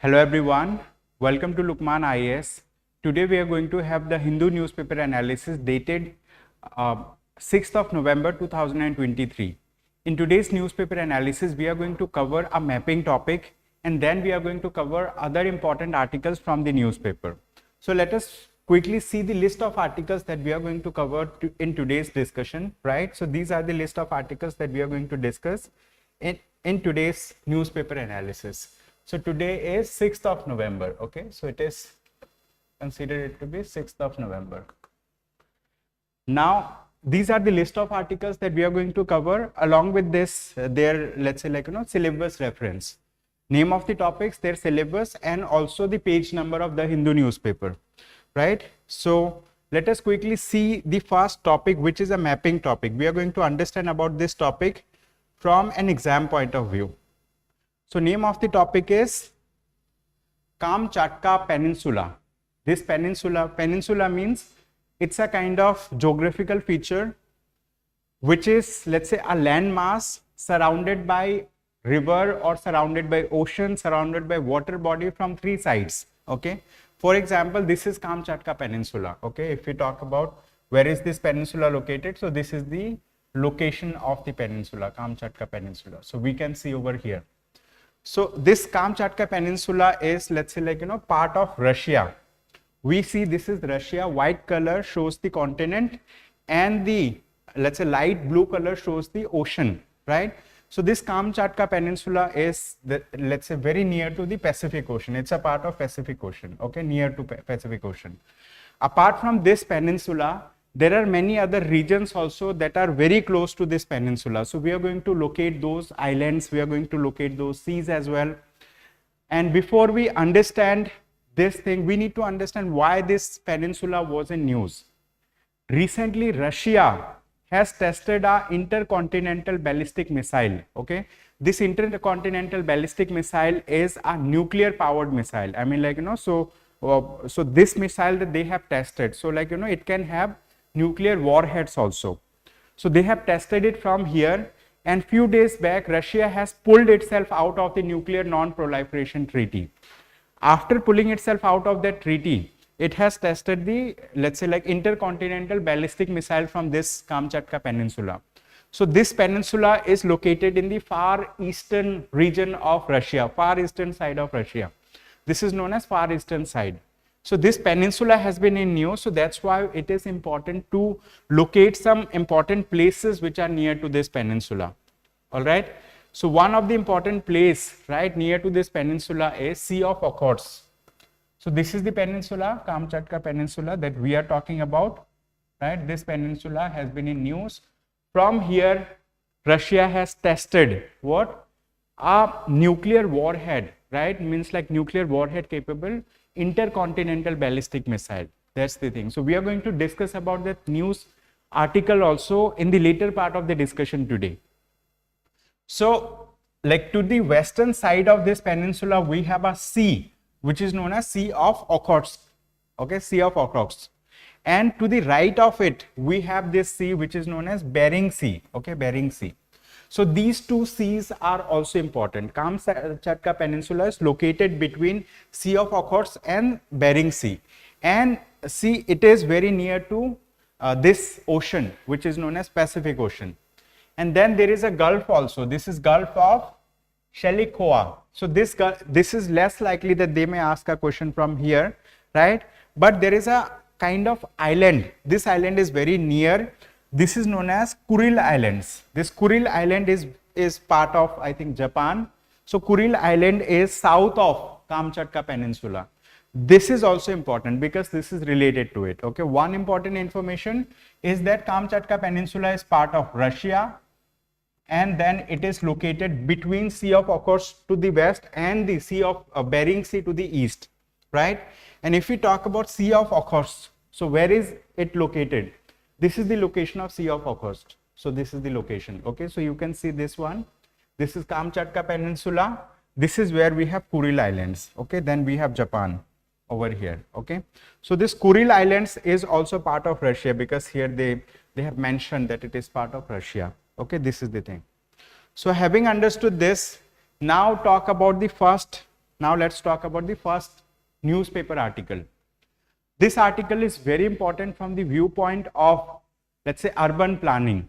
Hello everyone, welcome to Lukmaan IAS. Today we are going to have the Hindu newspaper analysis dated 6th of November 2023. In today's newspaper analysis, we are going to cover a mapping topic and then we are going to cover other important articles from the newspaper. So let us quickly see the list of articles that we are going to cover in today's discussion, right? So these are the list of articles that we are going to discuss in today's newspaper analysis. So today is 6th of November, okay? So it is considered it to be 6th of November. Now, these are the list of articles that we are going to cover. Along with this, their, let's say syllabus reference. Name of the topics, their syllabus, and also the page number of the Hindu newspaper, right? So let us quickly see the first topic, which is a mapping topic. We are going to understand about this topic from an exam point of view. So name of the topic is Kamchatka Peninsula. This peninsula means it's a kind of geographical feature which is, let's say, a landmass surrounded by river or surrounded by ocean, surrounded by water body from three sides, okay? For example, this is Kamchatka Peninsula, okay? If we talk about where is this peninsula located, so this is the location of the peninsula, Kamchatka Peninsula. So we can see over here. So this Kamchatka Peninsula is, let's say, part of Russia. We see this is Russia. White color shows the continent and the, let's say, light blue color shows the ocean, right? So this Kamchatka Peninsula is, let's say, very near to the Pacific Ocean. It's a part of Pacific Ocean, okay, near to Pacific Ocean. Apart from this peninsula, there are many other regions also that are very close to this peninsula. So we are going to locate those islands, we are going to locate those seas as well. And before we understand this thing, we need to understand why this peninsula was in news. Recently, Russia has tested a intercontinental ballistic missile, okay? This intercontinental ballistic missile is a nuclear powered missile. I mean, so this missile that they have tested, so it can have nuclear warheads also. So they have tested it from here, and few days back Russia has pulled itself out of the nuclear non-proliferation treaty. After pulling itself out of that treaty, it has tested the, let's say, intercontinental ballistic missile from this Kamchatka Peninsula. So this peninsula is located in the far eastern region of Russia, far eastern side of Russia. This is known as far eastern side. So this peninsula has been in news, so that's why it is important to locate some important places which are near to this peninsula. All right. So one of the important place right near to this peninsula is Sea of Okhotsk. So this is the peninsula, Kamchatka Peninsula, that we are talking about, right? This peninsula has been in news. From here, Russia has tested what? A nuclear warhead, right? Means like nuclear warhead capable intercontinental ballistic missile. That's the thing. So we are going to discuss about that news article also in the later part of the discussion today. So to the western side of this peninsula, we have a sea which is known as Sea of Okhotsk, okay, Sea of Okhotsk. And to the right of it, we have this sea which is known as Bering Sea, okay, Bering Sea. So these two seas are also important. Kamchatka Peninsula is located between Sea of Okhotsk and Bering Sea. And see, it is very near to this ocean, which is known as Pacific Ocean. And then there is a gulf also. This is Gulf of Shelikoa. So this is less likely that they may ask a question from here, right? But there is a kind of island. This island is very near. This is known as Kuril Islands. This Kuril Island is part of, I think, Japan. So Kuril Island is south of Kamchatka Peninsula. This is also important because this is related to it. Okay, one important information is that Kamchatka Peninsula is part of Russia, and then it is located between Sea of Okhotsk to the west and the Sea of Bering Sea to the east, right? And if we talk about Sea of Okhotsk, so where is it located? This is the location of Sea of Okhotsk. So this is the location. Okay, so you can see this one. This is Kamchatka Peninsula. This is where we have Kuril Islands. Okay, then we have Japan over here. Okay, so this Kuril Islands is also part of Russia because here they have mentioned that it is part of Russia. Okay, this is the thing. So having understood this, now talk about the first Now let's talk about the first newspaper article. This article is very important from the viewpoint of, let's say, urban planning.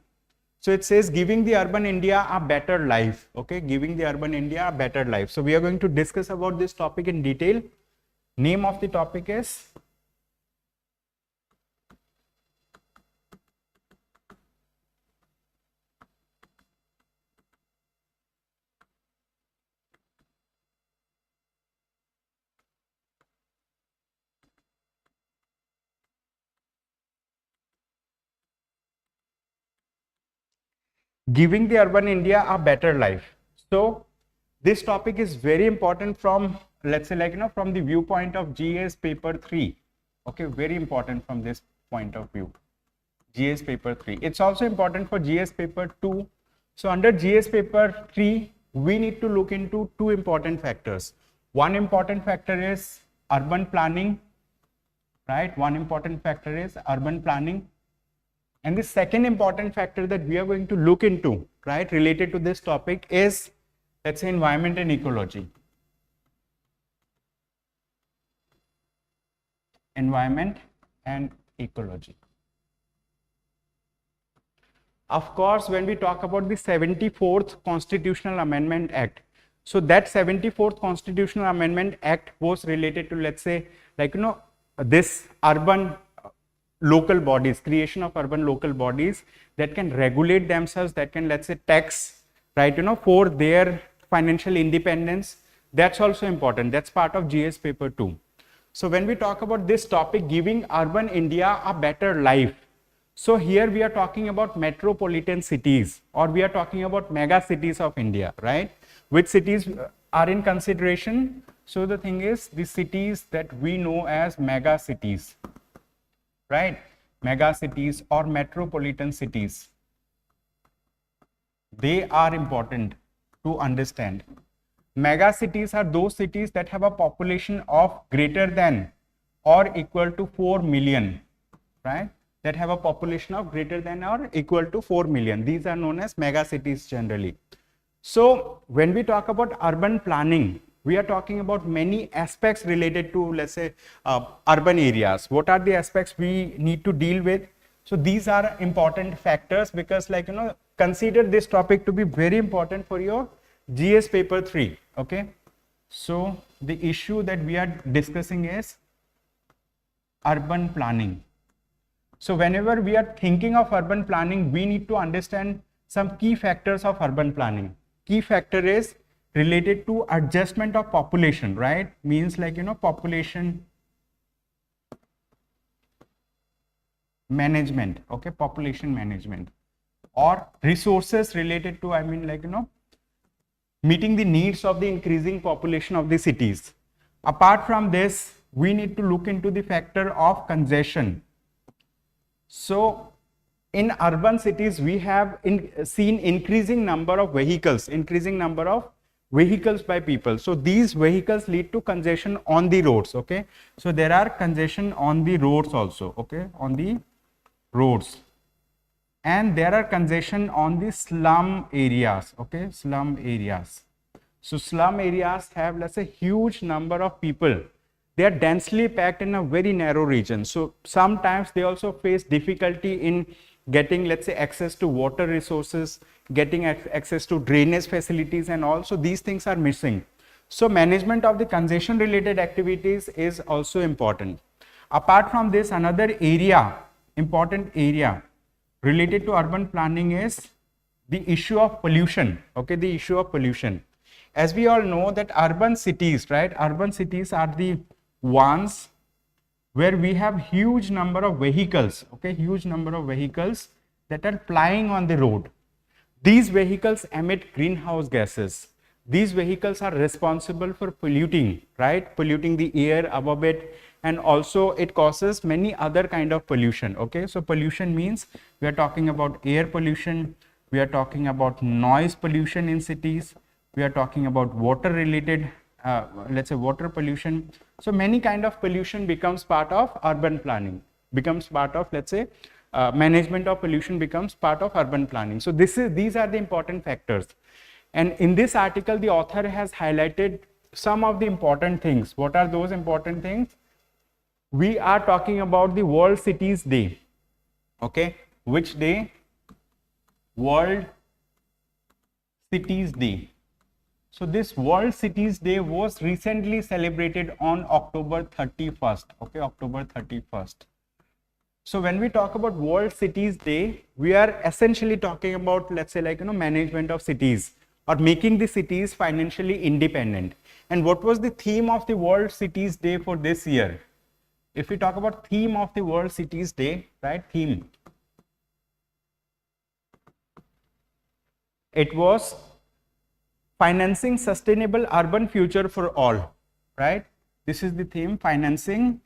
So it says giving the urban India a better life. Okay, giving the urban India a better life. So we are going to discuss about this topic in detail. Name of the topic is giving the urban India a better life. So this topic is very important from, let's say, like, from the viewpoint of GS paper 3. Okay, very important from this point of view. GS paper 3. It's also important for GS paper 2. So under GS paper 3, we need to look into two important factors. One important factor is urban planning, right? One important factor is urban planning. And the second important factor that we are going to look into, right, related to this topic is, let's say, environment and ecology. Environment and ecology. Of course, when we talk about the 74th Constitutional Amendment Act, so that 74th Constitutional Amendment Act was related to, let's say, like, this urban local bodies, creation of urban local bodies that can regulate themselves, that can, let's say, tax, right, for their financial independence. That's also important. That's part of GS paper 2. So when we talk about this topic, giving urban India a better life, so here we are talking about metropolitan cities, or we are talking about mega cities of India, right? Which cities are in consideration? So the thing is, the cities that we know as mega cities, right? Mega cities or metropolitan cities, they are important to understand. Mega cities are those cities that have a population of greater than or equal to 4 million, right? That have a population of greater than or equal to 4 million. These are known as mega cities generally. So when we talk about urban planning, we are talking about many aspects related to, let's say, urban areas. What are the aspects we need to deal with? So these are important factors because, like, consider this topic to be very important for your GS paper 3. Okay. So the issue that we are discussing is urban planning. So whenever we are thinking of urban planning, we need to understand some key factors of urban planning. Key factor is related to adjustment of population, right? Means, like, population management, okay, population management, or resources related to, meeting the needs of the increasing population of the cities. Apart from this, we need to look into the factor of congestion. So in urban cities, we have seen increasing number of vehicles, by people. So these vehicles lead to congestion on the roads. Okay, so there are congestion on the roads also. Okay, on the roads, and there are congestion on the slum areas. Okay, slum areas. So slum areas have, let's say, huge number of people. They are densely packed in a very narrow region. So sometimes they also face difficulty in getting, let's say, access to water resources, getting access to drainage facilities and all. So these things are missing. So management of the congestion related activities is also important. Apart from this, another important area related to urban planning is the issue of pollution. Okay, the issue of pollution. As we all know that urban cities, right? Urban cities are the ones where we have huge number of vehicles, okay, huge number of vehicles that are plying on the road. These vehicles emit greenhouse gases. These vehicles are responsible for polluting, right? Polluting the air above it, and also it causes many other kind of pollution. Okay, so pollution means we are talking about air pollution, we are talking about noise pollution in cities, we are talking about water related, let's say, water pollution. So many kind of pollution becomes part of urban planning, becomes part of, let's say, management of pollution becomes part of urban planning. So these are the important factors. And in this article, the author has highlighted some of the important things. What are those important things? We are talking about the World Cities Day. Okay, which day? World Cities Day. So this World Cities Day was recently celebrated on October 31st. Okay, October 31st. So when we talk about World Cities Day, we are essentially talking about, let's say, like, management of cities or making the cities financially independent. And what was the theme of the World Cities Day for this year? If we talk about theme of the World Cities Day, right, theme, it was financing sustainable urban future for all, right? This is the theme, financing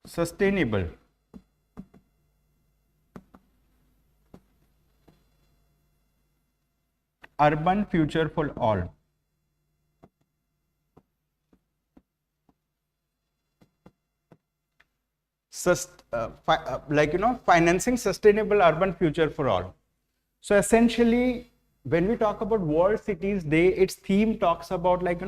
sustainable urban future for all. Financing sustainable urban future for all. So essentially, when we talk about World Cities Day, its theme talks about, like,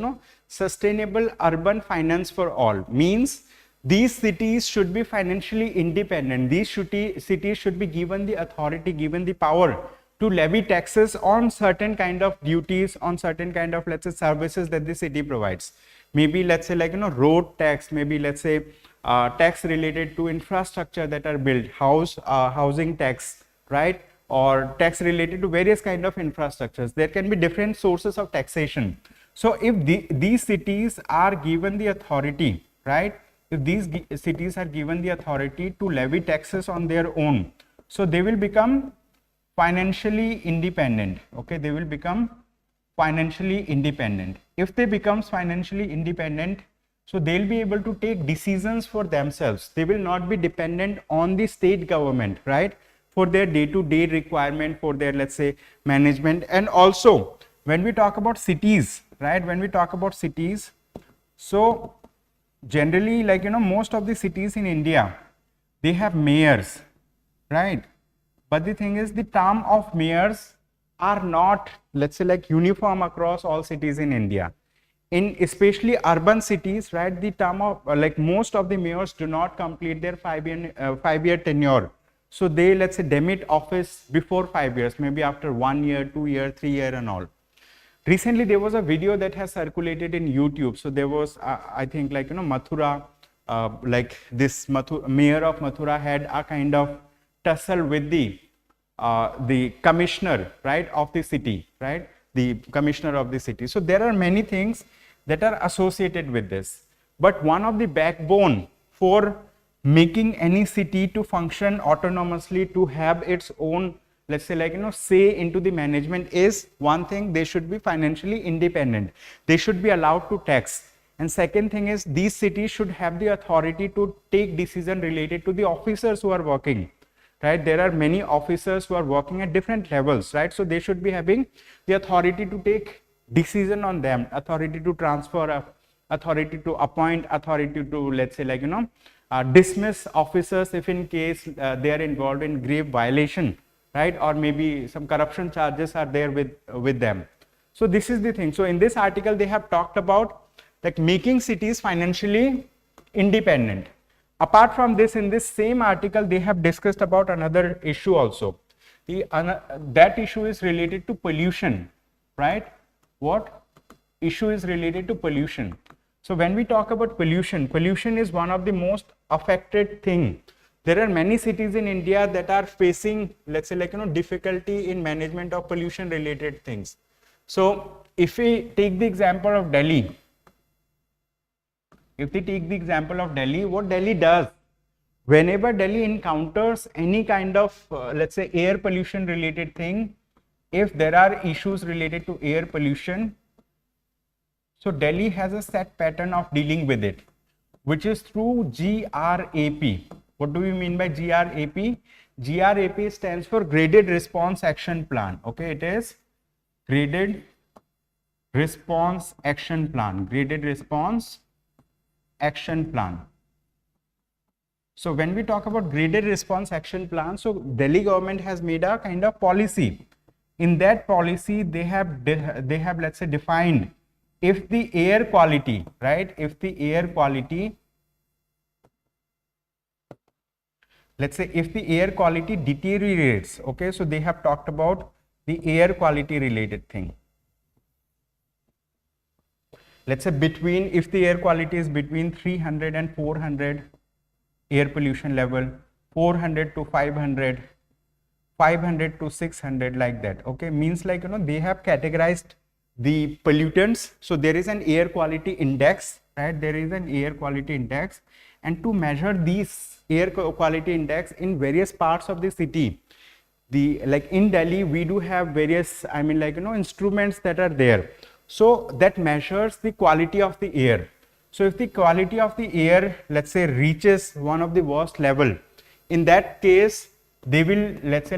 sustainable urban finance for all. Means these cities should be financially independent. These cities should be given the authority, given the power to levy taxes on certain kind of duties, on certain kind of, let's say, services that the city provides. Maybe, let's say, like, road tax, maybe, let's say, tax related to infrastructure that are built, housing tax, right? Or tax related to various kind of infrastructures. There can be different sources of taxation. So if these cities are given the authority, right? If these cities are given the authority to levy taxes on their own, so they will become financially independent. Okay, they will become financially independent. If they becomes financially independent, so they'll be able to take decisions for themselves. They will not be dependent on the state government, right, for their day-to-day requirement, for their, let's say, management. And also when we talk about cities, right, when we talk about cities, so generally, like, most of the cities in India, they have mayors, right? But the thing is, the term of mayors are not, let's say, like, uniform across all cities in India. In especially urban cities, right, the term of, like, most of the mayors do not complete their 5-year tenure. So they, let's say, demit office before 5 years, maybe after 1 year, 2 year, 3 year and all. Recently, there was a video that has circulated in YouTube. So there was, I think, like, Mathura, like this mayor of Mathura had a kind of tussle with the commissioner, right, of the city, right, the commissioner of the city. So there are many things that are associated with this. But one of the backbone for making any city to function autonomously, to have its own, let's say, like, say into the management is one thing, they should be financially independent. They should be allowed to tax. And second thing is, these cities should have the authority to take decision related to the officers who are working, right? There are many officers who are working at different levels, right? So they should be having the authority to take decision on them, authority to transfer, authority to appoint, authority to, let's say, like, dismiss officers if in case they are involved in grave violation, right? Or maybe some corruption charges are there with them. So this is the thing. So in this article, they have talked about, like, making cities financially independent. Apart from this, in this same article, they have discussed about another issue also. That issue is related to pollution, right? What issue is related to pollution? So when we talk about pollution, pollution is one of the most affected thing. There are many cities in India that are facing, let's say, like, difficulty in management of pollution related things. So if we take the example of Delhi, what Delhi does, whenever Delhi encounters any kind of, let's say, air pollution related thing, if there are issues related to air pollution, so Delhi has a set pattern of dealing with it, which is through GRAP. What do we mean by GRAP? GRAP stands for Graded Response Action Plan. Okay, it is Graded Response Action Plan. Graded Response Action Plan. So when we talk about Graded Response Action Plan, so Delhi government has made a kind of policy In that policy, they have let's say defined if the air quality, right? If the air quality, let's say if the air quality deteriorates, okay, so they have talked about the air quality related thing. Let's say between, if the air quality is between 300 and 400 air pollution level, 400 to 500, 500 to 600, like that, okay, means like, they have categorized the pollutants. So there is an air quality index, right? There is an air quality index, and to measure these air quality index in various parts of the city, like in Delhi, we do have various, instruments that are there. So that measures the quality of the air. So if the quality of the air, let's say, reaches one of the worst level, in that case, they will, let's say,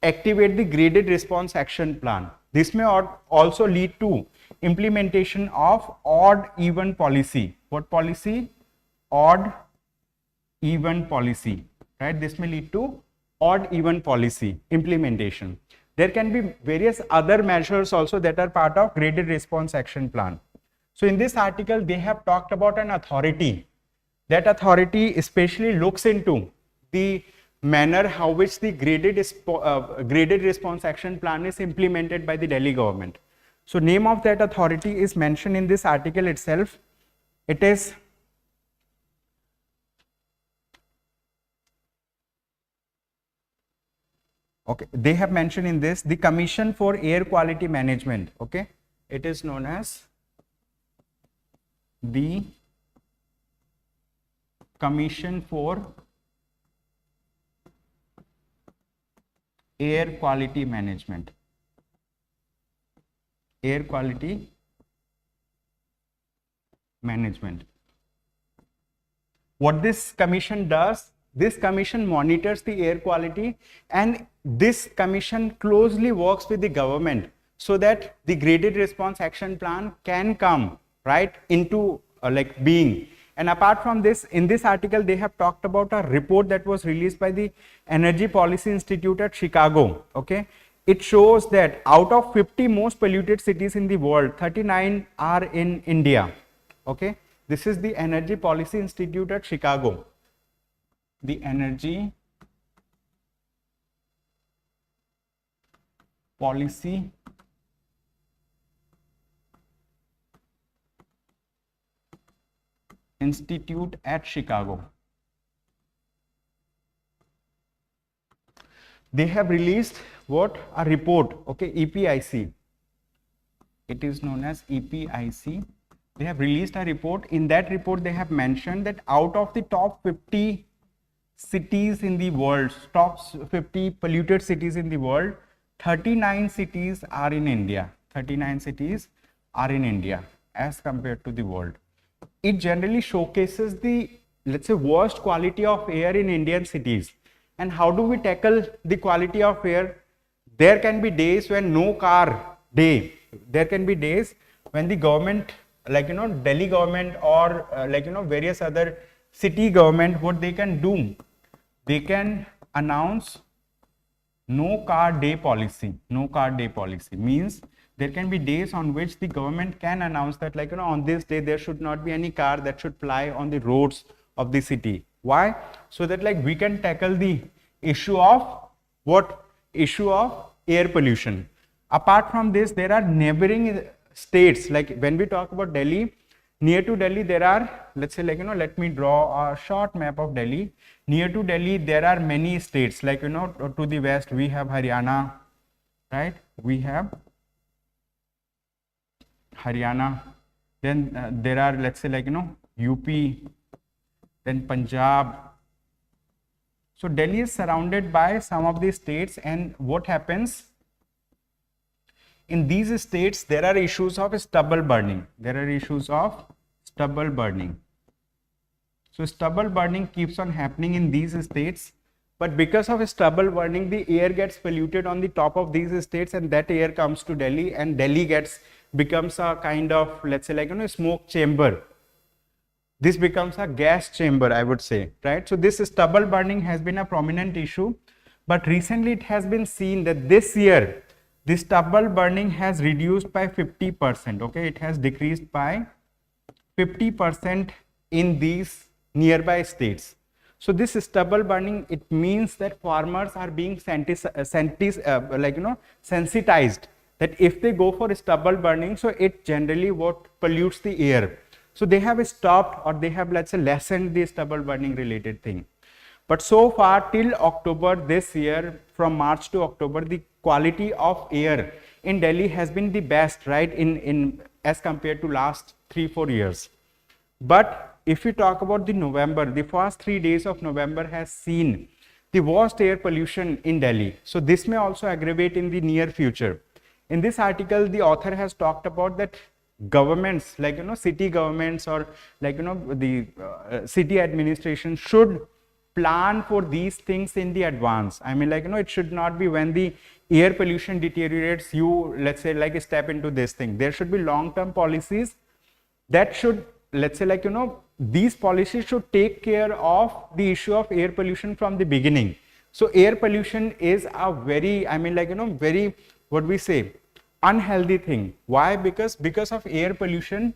activate the graded response action plan. This may also lead to implementation of odd even policy. What policy? Odd even policy, right? This may lead to odd even policy implementation. There can be various other measures also that are part of graded response action plan. So in this article, they have talked about an authority. That authority especially looks into the manner how which the graded response action plan is implemented by the Delhi government. So name of that authority is mentioned in this article itself. It is okay, they have mentioned in this the Commission for Air Quality Management. Okay, it is known as the Commission for Air Quality Management. Air Quality Management. What this commission does, this commission monitors the air quality, and this commission closely works with the government so that the graded response action plan can come right into like being. And apart from this, in this article, they have talked about a report that was released by the Energy Policy Institute at Chicago. Okay, it shows that out of 50 most polluted cities in the world, 39 are in India. Okay, this is the Energy Policy Institute at Chicago. The Energy Policy Institute at Chicago. They have released what? A report, okay, EPIC. It is known as EPIC. They have released a report. In that report, they have mentioned that out of the top 50 cities in the world, top 50 polluted cities in the world, 39 cities are in India. 39 cities are in India as compared to the world. It generally showcases the, let's say, worst quality of air in Indian cities. And how do we tackle the quality of air? There can be days when no car day. There can be days when the government, like, Delhi government or various other city government, what they can do, they can announce no car day policy. No car day policy means there can be days on which the government can announce that, like, on this day there should not be any car that should ply on the roads of the city. Why? So that, like, we can tackle the issue of what? Issue of air pollution. Apart from this, there are neighboring states. Like when we talk about Delhi, near to Delhi there are, let's say, like, let me draw a short map of Delhi. Near to Delhi there are many states, like, to the west we have Haryana, right? We have Haryana. Then there are, let's say, like, UP, then Punjab. So Delhi is surrounded by some of these states, and what happens in these states, there are issues of stubble burning. There are issues of stubble burning. So stubble burning keeps on happening in these states, but because of stubble burning, the air gets polluted on the top of these states, and that air comes to Delhi, and Delhi becomes a kind of, let's say, like, smoke chamber. This becomes a gas chamber, I would say, right? So this stubble burning has been a prominent issue, But recently it has been seen that this year, the stubble burning has reduced by 50%. Okay, it has decreased by 50% in these nearby states. So this stubble burning, it means that farmers are being sensitized that if they go for stubble burning, so it generally what pollutes the air. So they have stopped, or they have, let's say, lessened the stubble burning related thing. But so far till October this year, from March to October, the quality of air in Delhi has been the best, right, in as compared to last 3-4 years. But if we talk about the November, the first 3 days of November has seen the worst air pollution in Delhi. So this may also aggravate in the near future. In this article, the author has talked about that governments, like, city governments, or like, the city administration should plan for these things in the advance. I mean, like, it should not be when the air pollution deteriorates, you, let's say, like, step into this thing. There should be long-term policies that should, let's say, like, these policies should take care of the issue of air pollution from the beginning. So air pollution is a very, I mean, like, very, what we say, unhealthy thing. Why? Because of air pollution,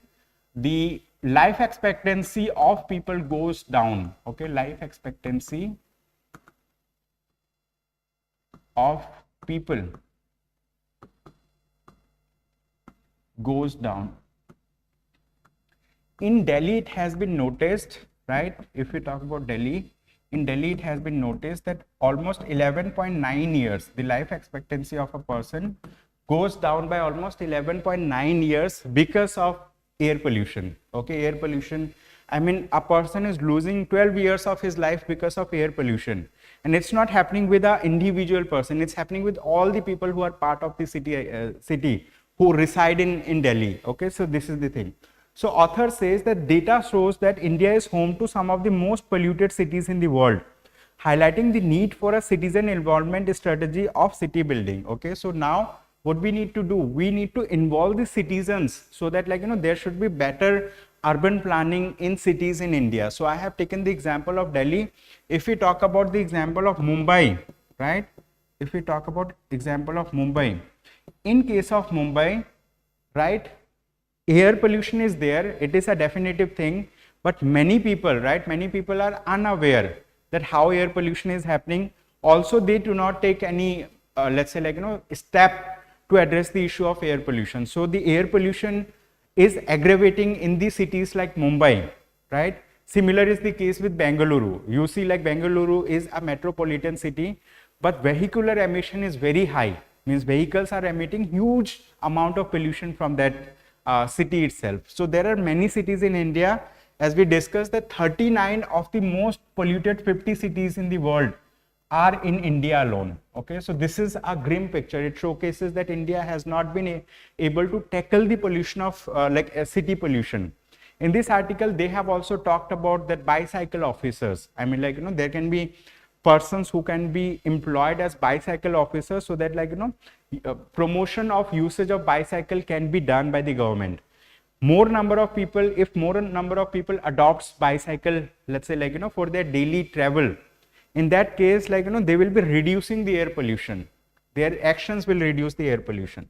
the life expectancy of people goes down. Okay, life expectancy of people goes down. In Delhi, it has been noticed, right? If we talk about Delhi, in Delhi, it has been noticed that almost 11.9 years, the life expectancy of a person goes down by almost 11.9 years because of air pollution. Okay, air pollution, I mean, a person is losing 12 years of his life because of air pollution. And it's not happening with an individual person, it's happening with all the people who are part of the city who reside in Delhi. Okay, so this is the thing. So author says that data shows that India is home to some of the most polluted cities in the world, highlighting the need for a citizen involvement strategy of city building. Okay, so now what we need to do, we need to involve the citizens so that, like, there should be better urban planning in cities in India. So I have taken the example of Delhi. If we talk about the example of Mumbai, right? If we talk about example of Mumbai, in case of Mumbai, right, air pollution is there, it is a definitive thing, but many people, right, many people are unaware that how air pollution is happening. Also, they do not take any, let's say, like, step to address the issue of air pollution. So the air pollution is aggravating in the cities like Mumbai, right? Similar is the case with Bengaluru. You see, like, Bengaluru is a metropolitan city, but vehicular emission is very high, means vehicles are emitting huge amount of pollution from that city itself. So there are many cities in India, as we discussed, that 39 of the most polluted 50 cities in the world are in India alone. Okay, so this is a grim picture. It showcases that India has not been able to tackle the pollution of city pollution. In this article, they have also talked about that bicycle officers. I mean, like, there can be persons who can be employed as bicycle officers, so that, like, promotion of usage of bicycle can be done by the government. More number of people, if more number of people adopts bicycle, let's say, like, for their daily travel, in that case, like, they will be reducing the air pollution. Their actions will reduce the air pollution.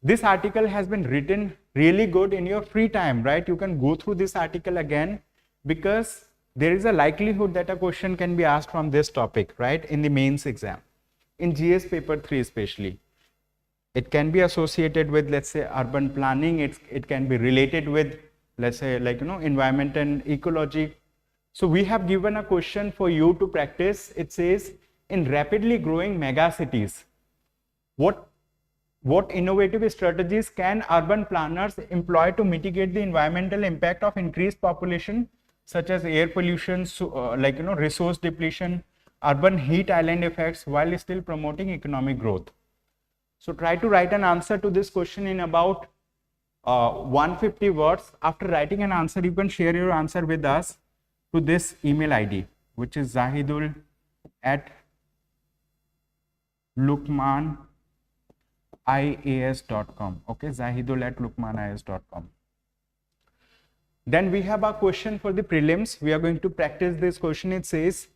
This article has been written really good in your free time, right? You can go through this article again, because there is a likelihood that a question can be asked from this topic, right, in the mains exam, in GS paper 3 especially. It can be associated with, let's say, urban planning. It can be related with, let's say, like, environment and ecology. So we have given a question for you to practice. It says, in rapidly growing mega cities, what innovative strategies can urban planners employ to mitigate the environmental impact of increased population, such as air pollution, resource depletion, urban heat island effects, while still promoting economic growth? So try to write an answer to this question in about 150 words. After writing an answer, you can share your answer with us to this email ID, which is Jahidul@lukmaanias.com. Okay, Jahidul@lukmaanias.com. Then we have a question for the prelims. We are going to practice this question. It says,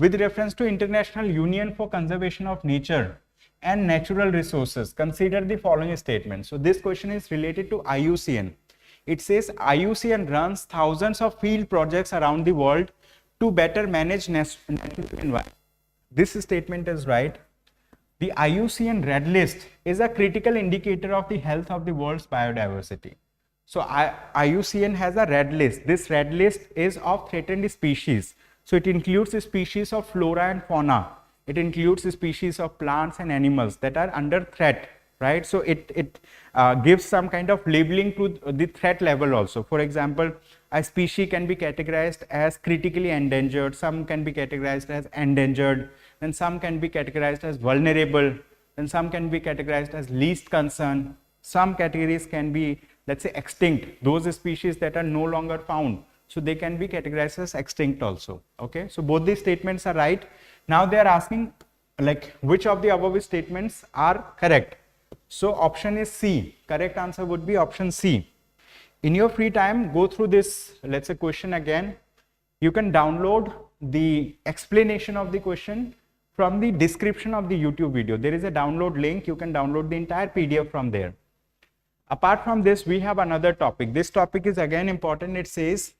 with reference to International Union for Conservation of Nature and Natural Resources, consider the following statement. So this question is related to IUCN. It says IUCN runs thousands of field projects around the world to better manage natural environment. This statement is right. The IUCN Red List is a critical indicator of the health of the world's biodiversity. So IUCN has a red list. This red list is of threatened species. So it includes the species of flora and fauna. It includes the species of plants and animals that are under threat, right? So it gives some kind of labeling to the threat level also. For example, a species can be categorized as critically endangered, some can be categorized as endangered, then some can be categorized as vulnerable, then some can be categorized as least concern. Some categories can be, let's say, extinct, those species that are no longer found. So they can be categorized as extinct also. Okay, so both these statements are right. Now they are asking like which of the above statements are correct. So option is C. Correct answer would be option C. In your free time, go through this, let's say, question again. You can download the explanation of the question from the description of the YouTube video. There is a download link. You can download the entire PDF from there. Apart from this, we have another topic. This topic is again important. It says,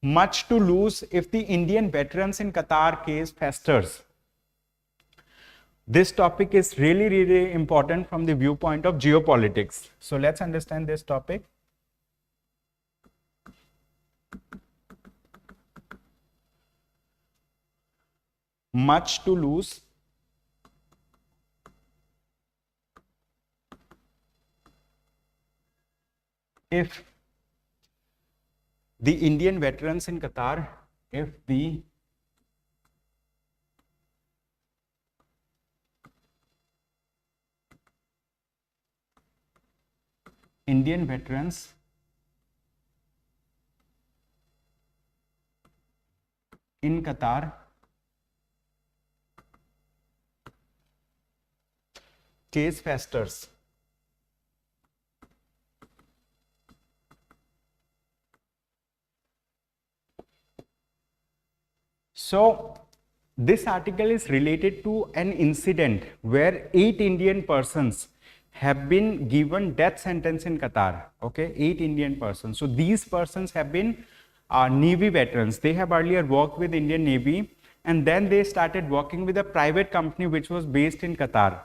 much to lose if the Indian veterans in Qatar case festers. This topic is really important from the viewpoint of geopolitics. So let's understand this topic. Much to lose if the Indian veterans in Qatar, if the Indian veterans in Qatar case festers. So this article is related to an incident where 8 Indian persons have been given death sentence in Qatar. Okay, 8 Indian persons. So these persons have been Navy veterans. They have earlier worked with Indian Navy and then they started working with a private company which was based in Qatar.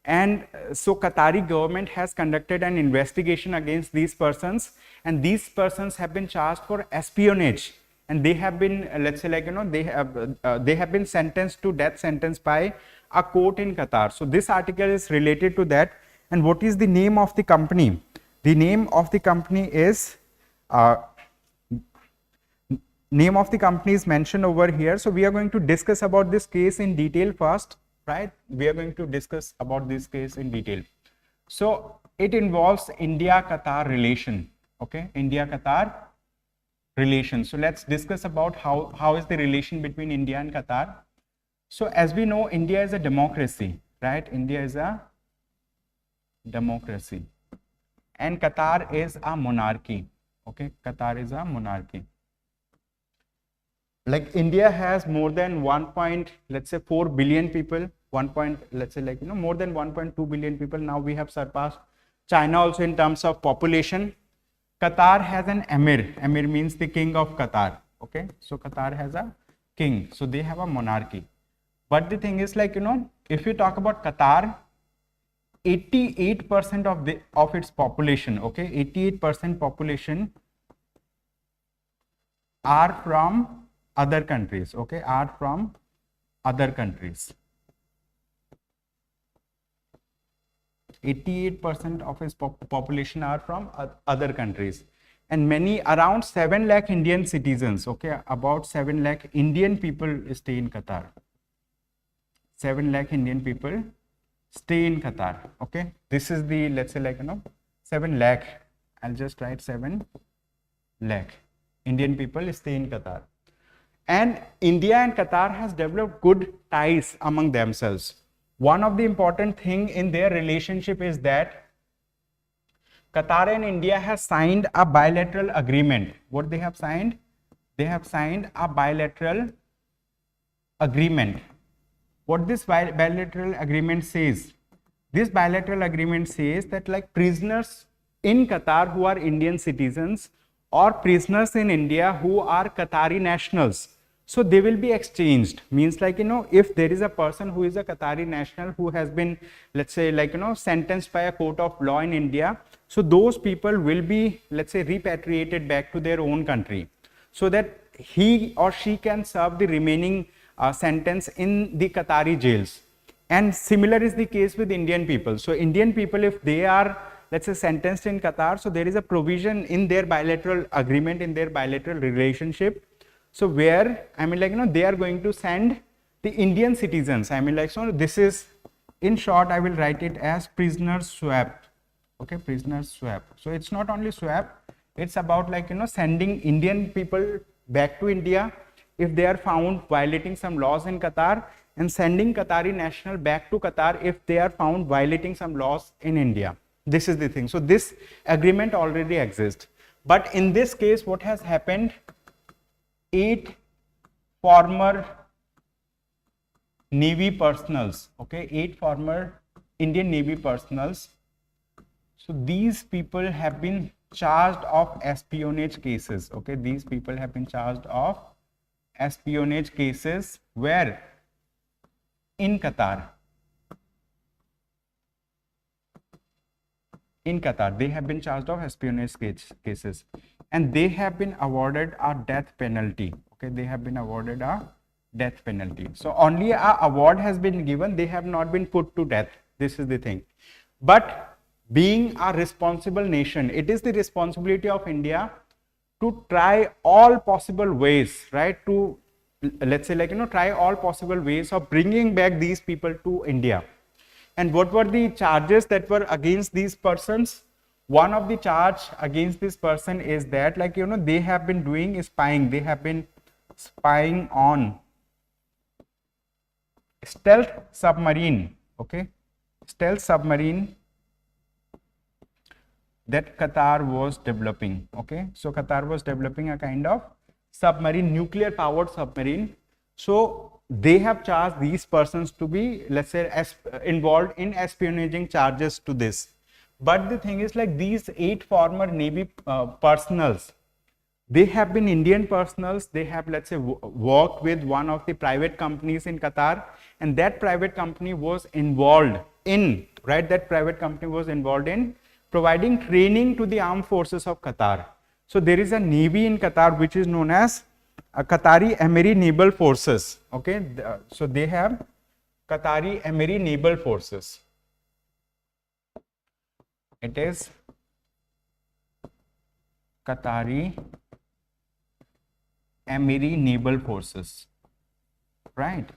And so Qatari government has conducted an investigation against these persons, and these persons have been charged for espionage, and they have been, let's say, like, you know, they have been sentenced to death sentence by a court in Qatar. So this article is related to that. And what is the name of the company? The name of the company is mentioned over here. So we are going to discuss about this case in detail first. Right, we are going to discuss about this case in detail. So it involves India-Qatar relation. Okay, India-Qatar relation. So let's discuss about how is the relation between India and Qatar. So as we know, India is a democracy, right? India is a democracy, and Qatar is a monarchy. Okay, Qatar is a monarchy. Like India has more than 4 billion people, more than 1.2 billion people. Now we have surpassed China also in terms of population. Qatar has an emir. Emir means the king of Qatar. Okay, so Qatar has a king, so they have a monarchy. But the thing is, like, you know, if you talk about Qatar, 88% of its population, okay, 88% population are from other countries. Okay, are from other countries. 88% of its population are from other countries, and many, around 7 lakh Indian citizens, okay, about 7 lakh Indian people stay in Qatar. 7 lakh Indian people stay in Qatar. Okay, this is the, let's say, like, you know, 7 lakh. I'll just write 7 lakh Indian people stay in Qatar. And India and Qatar has developed good ties among themselves. One of the important thing in their relationship is that Qatar and India has signed a bilateral agreement. What they have signed? They have signed a bilateral agreement. What this bilateral agreement says? This bilateral agreement says that like prisoners in Qatar who are Indian citizens or prisoners in India who are Qatari nationals, so they will be exchanged. Means like, if there is a person who is a Qatari national who has been, let's say, like, sentenced by a court of law in India, so those people will be, let's say, repatriated back to their own country so that he or she can serve the remaining sentence in the Qatari jails. And similar is the case with Indian people. So Indian people, if they are, let's say, sentenced in Qatar, so there is a provision in their bilateral agreement, in their bilateral relationship, so where, I mean, like, they are going to send the Indian citizens. I mean, like, so this is, in short, I will write it as prisoner swap. Okay, prisoner swap. So it's not only swap, it's about like, sending Indian people back to India if they are found violating some laws in Qatar, and sending Qatari national back to Qatar if they are found violating some laws in India. This is the thing. So this agreement already exists. But in this case, what has happened? 8 former Navy personals, okay, 8 former Indian Navy personals. So these people have been charged of espionage cases, okay, these people have been charged of espionage cases. Where? In Qatar. In Qatar, they have been charged of espionage cases, and they have been awarded a death penalty. Okay, they have been awarded a death penalty. So only a award has been given, they have not been put to death. This is the thing. But being a responsible nation, it is the responsibility of India to try all possible ways, right, to, let's say, like, try all possible ways of bringing back these people to India. And what were the charges that were against these persons? One of the charge against this person is that, like, they have been doing spying. They have been spying on stealth submarine, okay, stealth submarine that Qatar was developing. Okay, so Qatar was developing a kind of submarine, nuclear powered submarine. So they have charged these persons to be, let's say, involved in espionaging charges to this. But the thing is, like, these 8 former Navy personals, they have been Indian personals. They have, let's say, worked with one of the private companies in Qatar, and that private company was involved in, right, that private company was involved in providing training to the armed forces of Qatar. So there is a navy in Qatar which is known as Qatari Emiri Naval Forces. Okay, so they have Qatari Emiri Naval Forces. It is Qatari Emiri Naval Forces, right?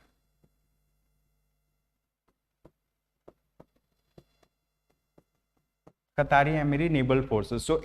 Qatari Emiri Naval Forces. So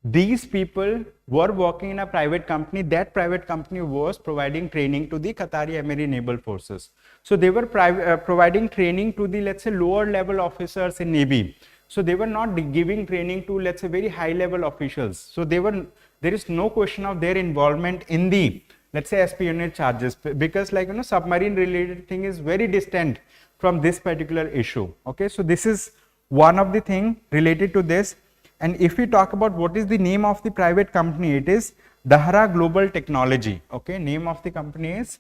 these people were working in a private company. That private company was providing training to the Qatari Emiri Naval Forces. So they were providing training to the, let's say, lower level officers in Navy. So they were not giving training to, let's say, very high level officials. So there is no question of their involvement in the, let's say, espionage charges, because, like, submarine related thing is very distant from this particular issue. Okay, so this is one of the thing related to this. And if we talk about what is the name of the private company, it is Dahra Global Technology. Okay, name of the company is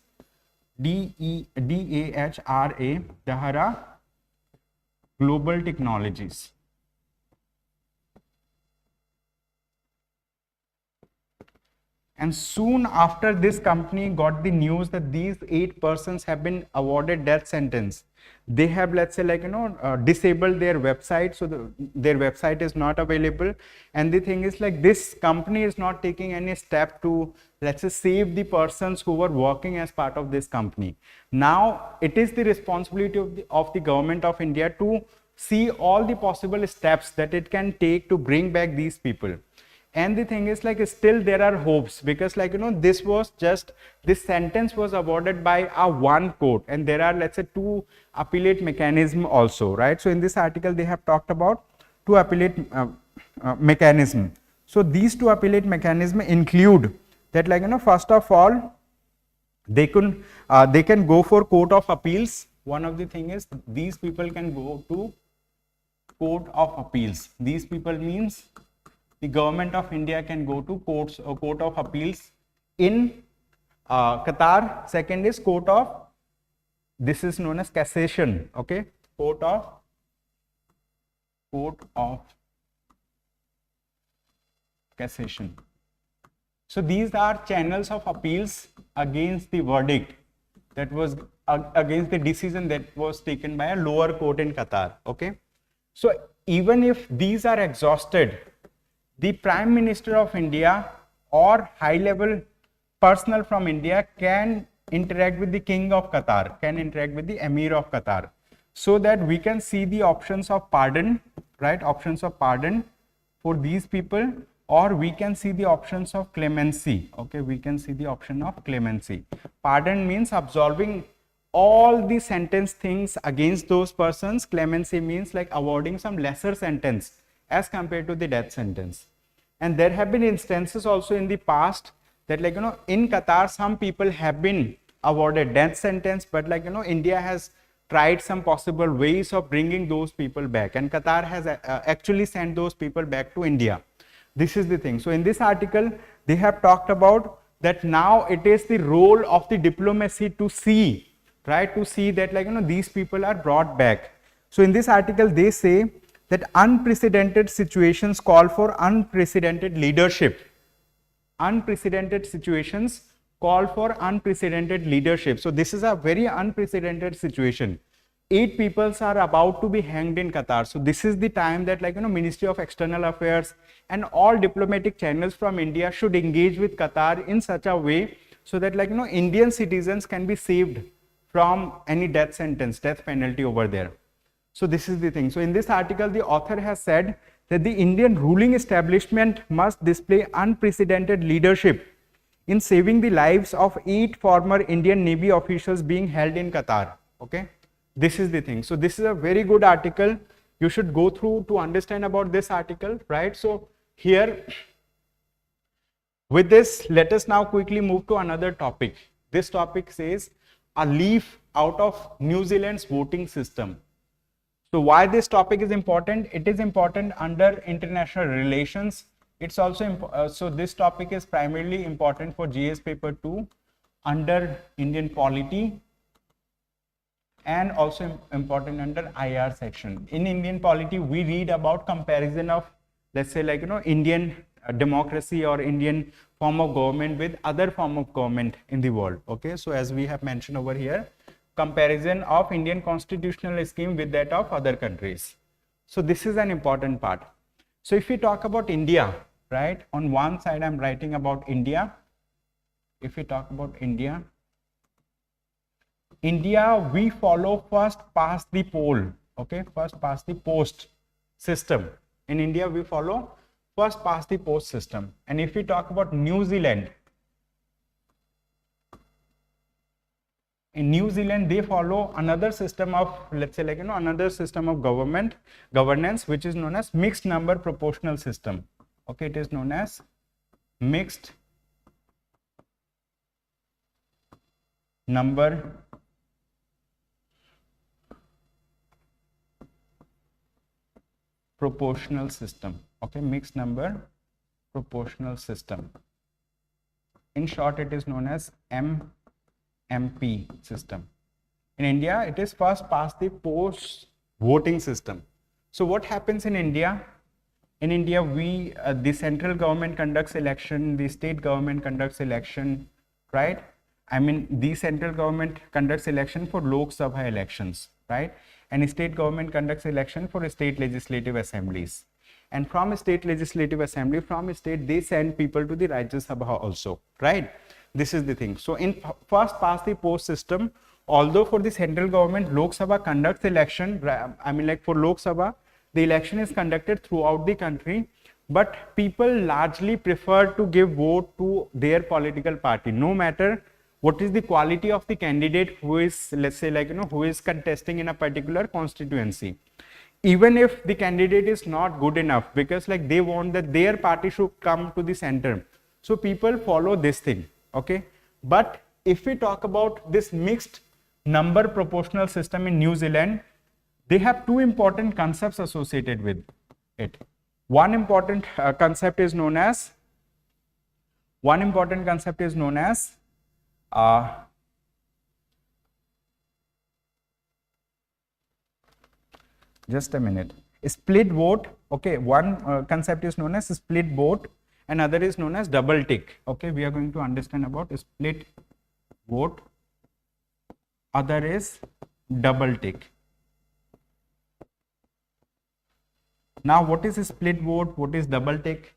DAHRA, Dahra Global Technologies. And soon after this company got the news that these 8 persons have been awarded death sentence, they have, let's say, like, disabled their website. So their website is not available. And the thing is, like, this company is not taking any step to, let's say, save the persons who were working as part of this company. Now it is the responsibility of the government of India to see all the possible steps that it can take to bring back these people. And the thing is, like, still there are hopes, because, like, this was just, this sentence was awarded by a one court, and there are, let's say, 2 appellate mechanism also, right? So in this article they have talked about 2 appellate mechanism. So these 2 appellate mechanism include that, like, first of all, they can go for court of appeals. One of the thing is these people can go to court of appeals. These people means the government of India can go to court of appeals in Qatar. Second is this is known as cassation. Okay, court of cassation. So these are channels of appeals against the verdict that was against the decision that was taken by a lower court in Qatar. Okay, so even if these are exhausted, the Prime Minister of India or high level personnel from India can interact with the King of Qatar, can interact with the Emir of Qatar, so that we can see the options of pardon, right? Options of pardon for these people, or we can see the options of clemency. Okay, we can see the option of clemency. Pardon means absolving all the sentence things against those persons. Clemency means like awarding some lesser sentence as compared to the death sentence. And there have been instances also in the past that, like, in Qatar, some people have been awarded death sentence, but like, India has tried some possible ways of bringing those people back, and Qatar has actually sent those people back to India. This is the thing. So in this article, they have talked about that now it is the role of the diplomacy to see, right, to see that, like, these people are brought back. So in this article, they say that unprecedented situations call for unprecedented leadership. Unprecedented situations call for unprecedented leadership. So this is a very unprecedented situation. 8 people are about to be hanged in Qatar. So this is the time that, like, Ministry of External Affairs and all diplomatic channels from India should engage with Qatar in such a way so that, like, Indian citizens can be saved from any death sentence, death penalty over there. So this is the thing. So in this article, the author has said that the Indian ruling establishment must display unprecedented leadership in saving the lives of 8 former Indian Navy officials being held in Qatar. Okay, this is the thing. So this is a very good article. You should go through to understand about this article, right? So here, with this, let us now quickly move to another topic. This topic says a leaf out of New Zealand's voting system. So why this topic is important? It is important under international relations. It's also so this topic is primarily important for GS paper 2 under Indian polity, and also important under IR section. In Indian polity, we read about comparison of, let's say, like, Indian democracy or Indian form of government with other form of government in the world. Okay, so as we have mentioned over here, comparison of Indian constitutional scheme with that of other countries. So this is an important part. So if we talk about India, right, on one side I'm writing about India. If we talk about India, we follow first past the poll. Okay, first past the post system. In India, we follow first past the post system. And if we talk about New Zealand, in New Zealand, they follow another system of, let's say, like, another system of governance, which is known as mixed number proportional system. Okay, it is known as mixed number proportional system. Okay, mixed number proportional system. In short, it is known as MP system. In India, it is first past the post voting system. So what happens in India? In India, the central government conducts election, the state government conducts election, right? I mean, the central government conducts election for Lok Sabha elections, right? And state government conducts election for state legislative assemblies. And from state legislative assembly, from state, they send people to the Rajya Sabha also, right? This is the thing. So in first past the post system, although for the central government, Lok Sabha conducts election, I mean, like, for Lok Sabha, the election is conducted throughout the country, but people largely prefer to give vote to their political party, no matter what is the quality of the candidate who is, let's say, like, who is contesting in a particular constituency. Even if the candidate is not good enough, because, like, they want that their party should come to the center. So people follow this thing, okay? But if we talk about this mixed number proportional system in New Zealand, they have two important concepts associated with it. One important concept is known as just a minute, split vote. Okay, one concept is known as split vote, and other is known as double tick. Okay, we are going to understand about split vote, other is double tick. Now, what is a split vote? What is double tick?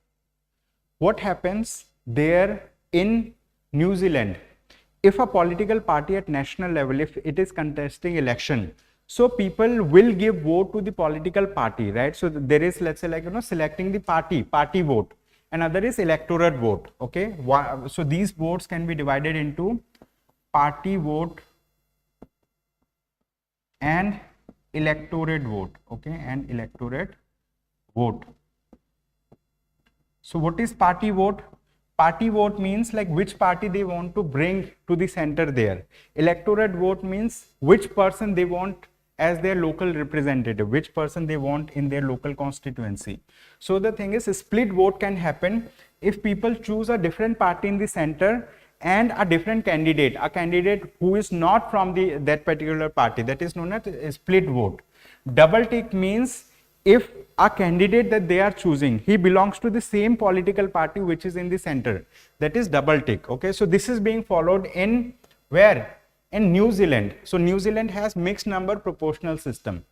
What happens there in New Zealand? If a political party at national level, if it is contesting election, so people will give vote to the political party, right? So there is, let's say, like, selecting the party vote. Another is electorate vote. Okay, so these votes can be divided into party vote and electorate vote. Okay, and electorate vote. So what is party vote? Party vote means like which party they want to bring to the center there. Electorate vote means which person they want as their local representative, which person they want in their local constituency. So the thing is, a split vote can happen if people choose a different party in the center and a different candidate, a candidate who is not from that particular party. That is known as a split vote. Double tick means if a candidate that they are choosing, he belongs to the same political party which is in the center, that is double tick. Okay, so this is being followed in where? In New Zealand. So New Zealand has mixed number proportional system.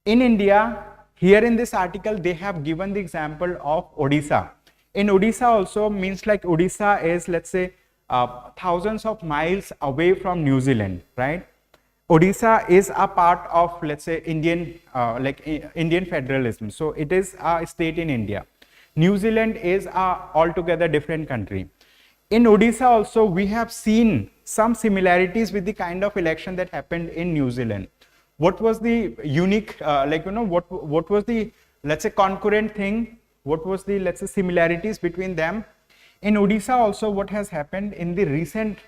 In India, here in this article, they have given the example of Odisha. In Odisha also means like Odisha is, let's say, thousands of miles away from New Zealand, right? Odisha is a part of, let's say, Indian federalism. So it is a state in India. New Zealand is a altogether different country. In Odisha also, we have seen some similarities with the kind of election that happened in New Zealand. What was the unique, what was the, let's say, concurrent thing? What was the, let's say, similarities between them? In Odisha also, what has happened in the recent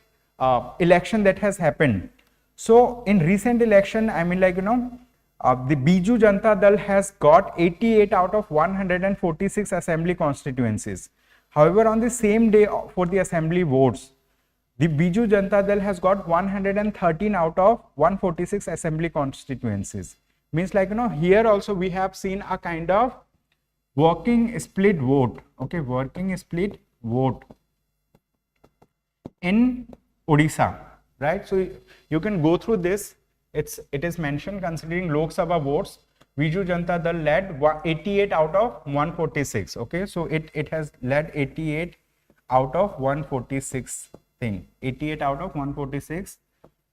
election that has happened? So in recent election, I mean, the Biju Janata Dal has got 88 out of 146 assembly constituencies. However, on the same day for the assembly votes, the Biju Janata Dal has got 113 out of 146 assembly constituencies. Means like, here also we have seen a kind of working split vote. Okay, working split vote in Odisha. Right, so you can go through this. It is mentioned considering Lok Sabha votes, Biju Janata Dal led 88 out of 146. Okay, so it has led 88 out of 146 thing. 88 out of 146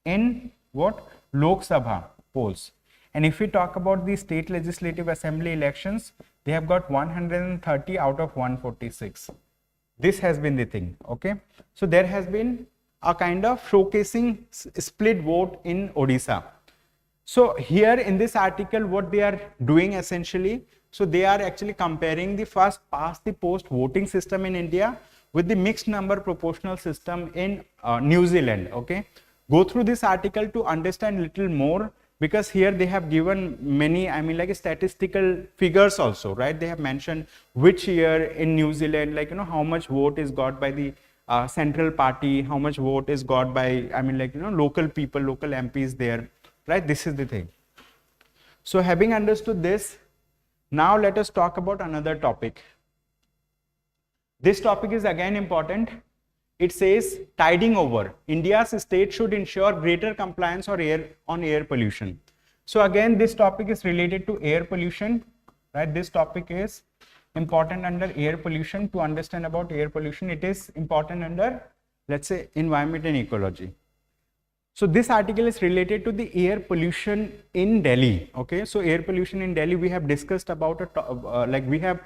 in what? Lok Sabha polls. And if we talk about the state legislative assembly elections, they have got 130 out of 146. This has been the thing. Okay, so there has been a kind of showcasing split vote in Odisha. So here in this article, what they are doing essentially, so they are actually comparing the first past the post voting system in India with the mixed number proportional system in New Zealand. Okay, go through this article to understand little more, because here they have given many, I mean, like statistical figures also, right? They have mentioned which year in New Zealand, like, how much vote is got by the central party, how much vote is got by, I mean, like, local people, local MPs there, right? This is the thing. So having understood this, now let us talk about another topic. This topic is again important. It says tiding over. India's state should ensure greater compliance on air pollution. So again, this topic is related to air pollution, right? This topic is important under air pollution. To understand about air pollution, it is important under, let's say, environment and ecology. So this article is related to the air pollution in Delhi. Okay, so air pollution in Delhi, we have discussed about we have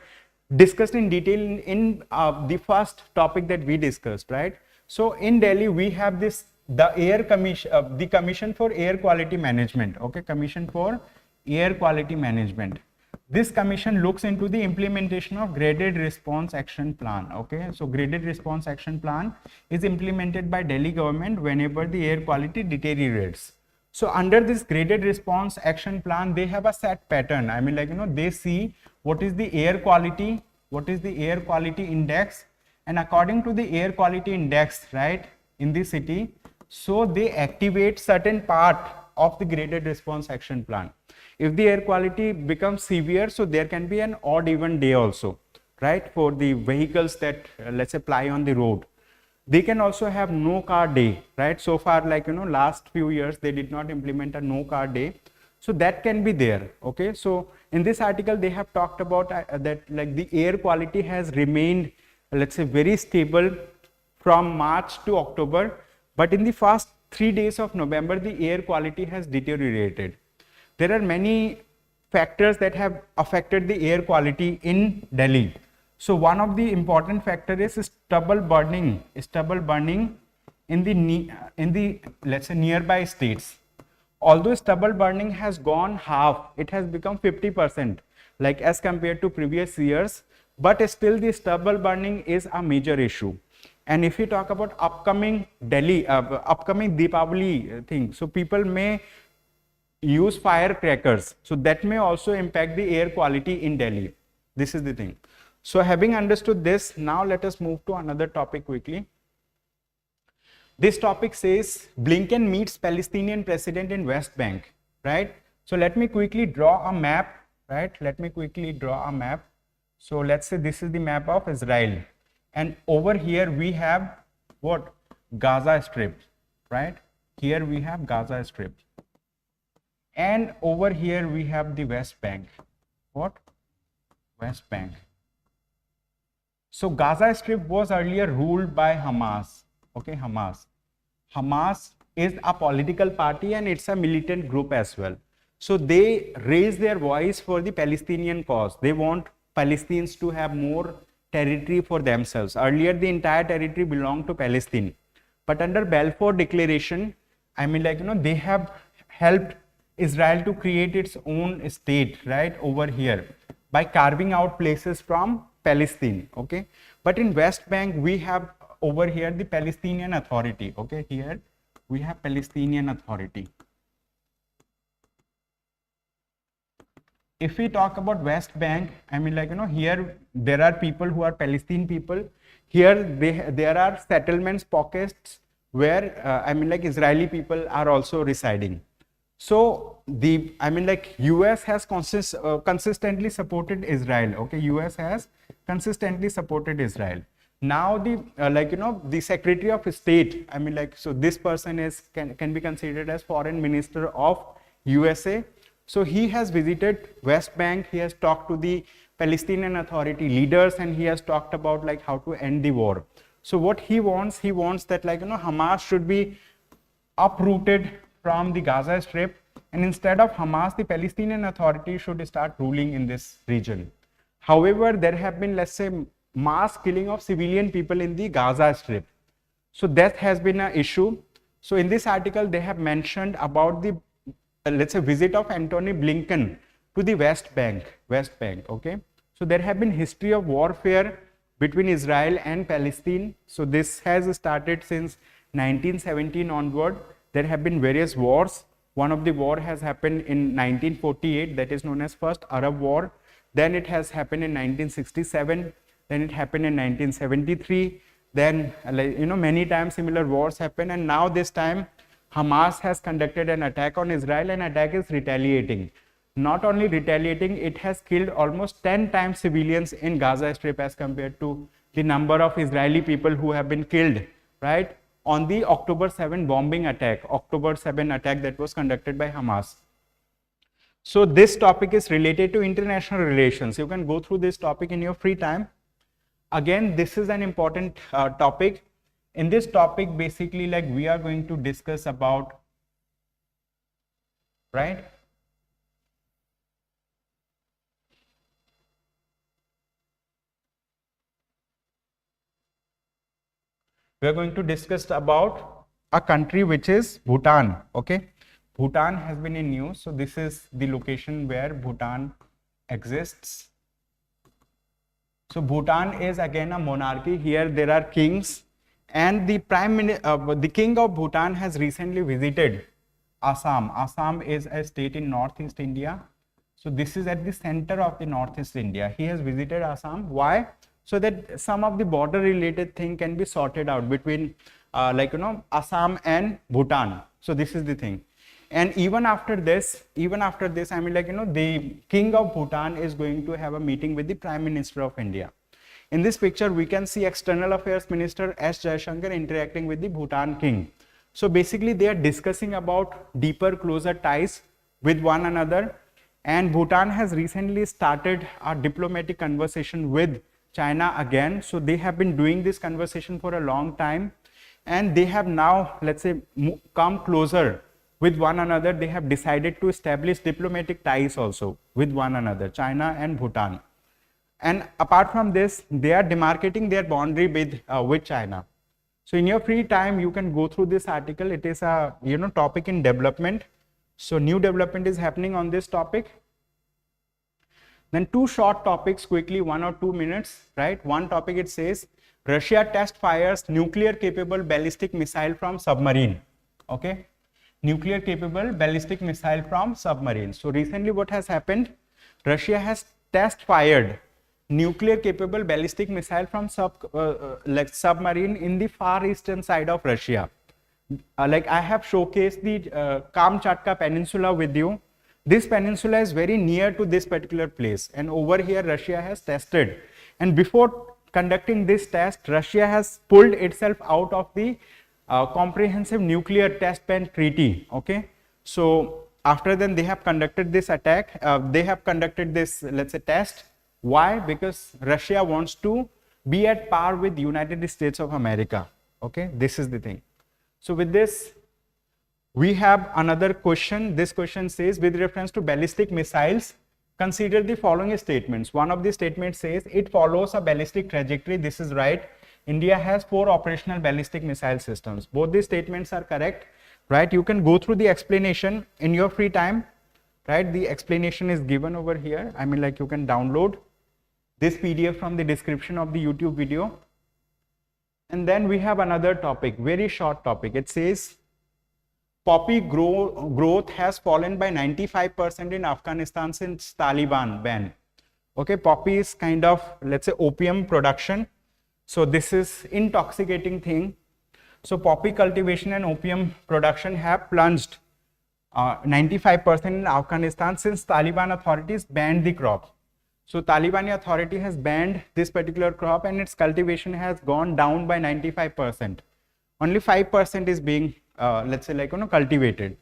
discussed in detail in the first topic that we discussed, right? So in Delhi, we have the air commission, the Commission for Air Quality Management. Okay, Commission for Air Quality Management. this commission looks into the implementation of graded response action plan. Okay, so graded response action plan is implemented by Delhi government whenever the air quality deteriorates. So under this graded response action plan, they have a set pattern. I mean, like, they see what is the air quality, index, and according to the air quality index, right, in the city, so they activate certain part of the graded response action plan. If the air quality becomes severe, so there can be an odd even day also, right, for the vehicles that let's say ply on the road. They can also have no car day, right? So far, like, last few years they did not implement a no car day, so that can be there. Okay, so in this article they have talked about that, like, the air quality has remained, let's say, very stable from March to October, but in the first 3 days of November the air quality has deteriorated. There are many factors that have affected the air quality in Delhi. So one of the important factor is stubble burning in the let's say nearby states. Although stubble burning has gone half, it has become 50%, like as compared to previous years, but still the stubble burning is a major issue. And if we talk about upcoming Deepavali thing, so people may use firecrackers, so that may also impact the air quality in Delhi. This is the thing. So having understood this, now let us move to another topic quickly. This topic says Blinken meets Palestinian president in West Bank, right? So let me quickly draw a map, right? So let's say this is the map of Israel, and over here we have what? Gaza Strip, right? Here we have Gaza Strip, and over here we have the West Bank. What? West Bank. So Gaza Strip was earlier ruled by Hamas. Okay, Hamas is a political party and it's a militant group as well. So they raise their voice for the Palestinian cause. They want Palestinians to have more territory for themselves. Earlier the entire territory belonged to Palestine, but under Balfour Declaration, I mean, like, they have helped Israel to create its own state, right, over here, by carving out places from Palestine. Okay, but in West Bank we have over here the Palestinian Authority. Okay, here we have Palestinian Authority. If we talk about West Bank, I mean, like, here there are people who are Palestinian people. Here there are settlements, pockets where I mean, like, Israeli people are also residing. So the, I mean, like, US has consistently supported Israel. Okay, US has consistently supported Israel. Now the the Secretary of State, I mean, like, so this person is can be considered as Foreign Minister of USA. So he has visited West Bank. He has talked to the Palestinian Authority leaders, and he has talked about, like, how to end the war. So what he wants that, like, Hamas should be uprooted from the Gaza Strip, and instead of Hamas, the Palestinian Authority should start ruling in this region. However, there have been, let's say, mass killing of civilian people in the Gaza Strip. So that has been an issue. So in this article, they have mentioned about the let's say visit of Antony Blinken to the West Bank. Okay, so there have been history of warfare between Israel and Palestine. So this has started since 1917 onward. There have been various wars. One of the war has happened in 1948, that is known as First Arab War. Then it has happened in 1967. Then it happened in 1973. Then, many times similar wars happen, and now this time Hamas has conducted an attack on Israel, and attack is retaliating. Not only retaliating, it has killed almost 10 times civilians in Gaza Strip as compared to the number of Israeli people who have been killed, right, on the October 7 bombing attack, October 7 attack that was conducted by Hamas. So this topic is related to international relations. You can go through this topic in your free time. Again, this is an important topic. In this topic, basically, like, we are going to discuss about, right, we are going to discuss about a country which is Bhutan. Okay, Bhutan has been in news. So this is the location where Bhutan exists. So Bhutan is again a monarchy. Here there are kings, and the the king of Bhutan has recently visited Assam. Assam is a state in northeast India. So this is at the center of the northeast India. He has visited Assam. Why? So that some of the border related thing can be sorted out between Assam and Bhutan. So this is the thing. And even after this, I mean, the king of Bhutan is going to have a meeting with the Prime Minister of India. In this picture, we can see External Affairs Minister S. Jaishankar interacting with the Bhutan king. So basically, they are discussing about deeper, closer ties with one another. And Bhutan has recently started a diplomatic conversation with China again. So they have been doing this conversation for a long time. And they have now, let's say, come closer with one another. They have decided to establish diplomatic ties also with one another, China and Bhutan. And apart from this, they are demarcating their boundary with China. So in your free time, you can go through this article. It is a topic in development. So new development is happening on this topic. Then two short topics quickly, 1 or 2 minutes, right? One topic, it says Russia test fires nuclear capable ballistic missile from submarine. Okay, nuclear capable ballistic missile from submarine. So recently what has happened, Russia has test fired nuclear capable ballistic missile from submarine in the far eastern side of Russia. Like I have showcased the Kamchatka Peninsula with you. This peninsula is very near to this particular place, and over here Russia has tested. And before conducting this test, Russia has pulled itself out of the comprehensive nuclear test ban treaty. Okay, so after then they have conducted this attack. They have conducted this, let's say, test. Why? Because Russia wants to be at par with United States of America. Okay, this is the thing. So with this, we have another question. This question says, with reference to ballistic missiles, consider the following statements. One of the statements says it follows a ballistic trajectory. This is right. India has 4 operational ballistic missile systems. Both these statements are correct, right? You can go through the explanation in your free time, right? The explanation is given over here. I mean, like, you can download this PDF from the description of the YouTube video. And then we have another topic, very short topic. It says poppy growth has fallen by 95% in Afghanistan since Taliban ban. Okay, poppy is kind of, let's say, opium production. So this is intoxicating thing. So poppy cultivation and opium production have plunged 95% in Afghanistan since Taliban authorities banned the crop. So Taliban authority has banned this particular crop, and its cultivation has gone down by 95%. Only 5% is being, let's say, cultivated.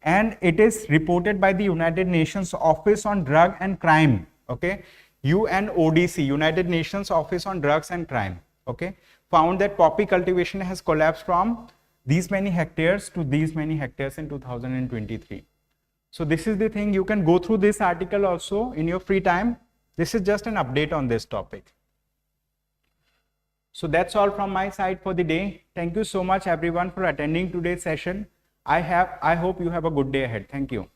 And it is reported by the United Nations Office on Drug and Crime. Okay, UNODC, United Nations Office on Drugs and Crime. Okay, found that poppy cultivation has collapsed from these many hectares to these many hectares in 2023. So this is the thing. You can go through this article also in your free time. This is just an update on this topic. So that's all from my side for the day. Thank you so much everyone for attending today's session. I hope you have a good day ahead. Thank you.